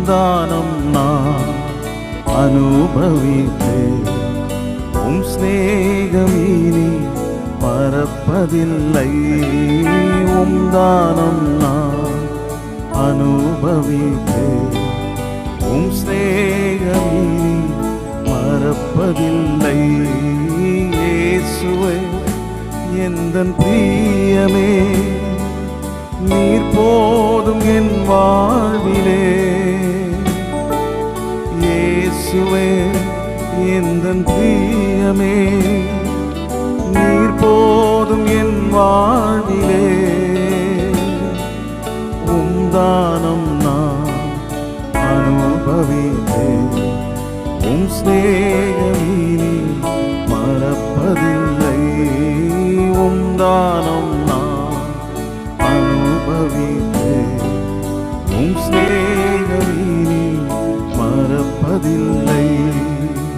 தானம் நான் அனுபவித்தேன். உம் சிநேகம் இனி மறப்பதில்லை. உம் தானம் நான் அனுபவித்தேன். உம் சிநேகம் இனி மறப்பதில்லை. இயேசுவே எந்தன் பிரியமே, நீர் போதும் என் வாழ்விலே. இயேசுவே எந்தன் பிரியமே, நீர் போதும் என் வாழ்விலே. உம் தானம் நான் அனுபவித்தேன். உம் சிநேகம் இனி மறப்பதில்லை. உம் தானம் நான் அனுபவித்தேன். உம் சிநேகம் இனி மறப்பதில்லை.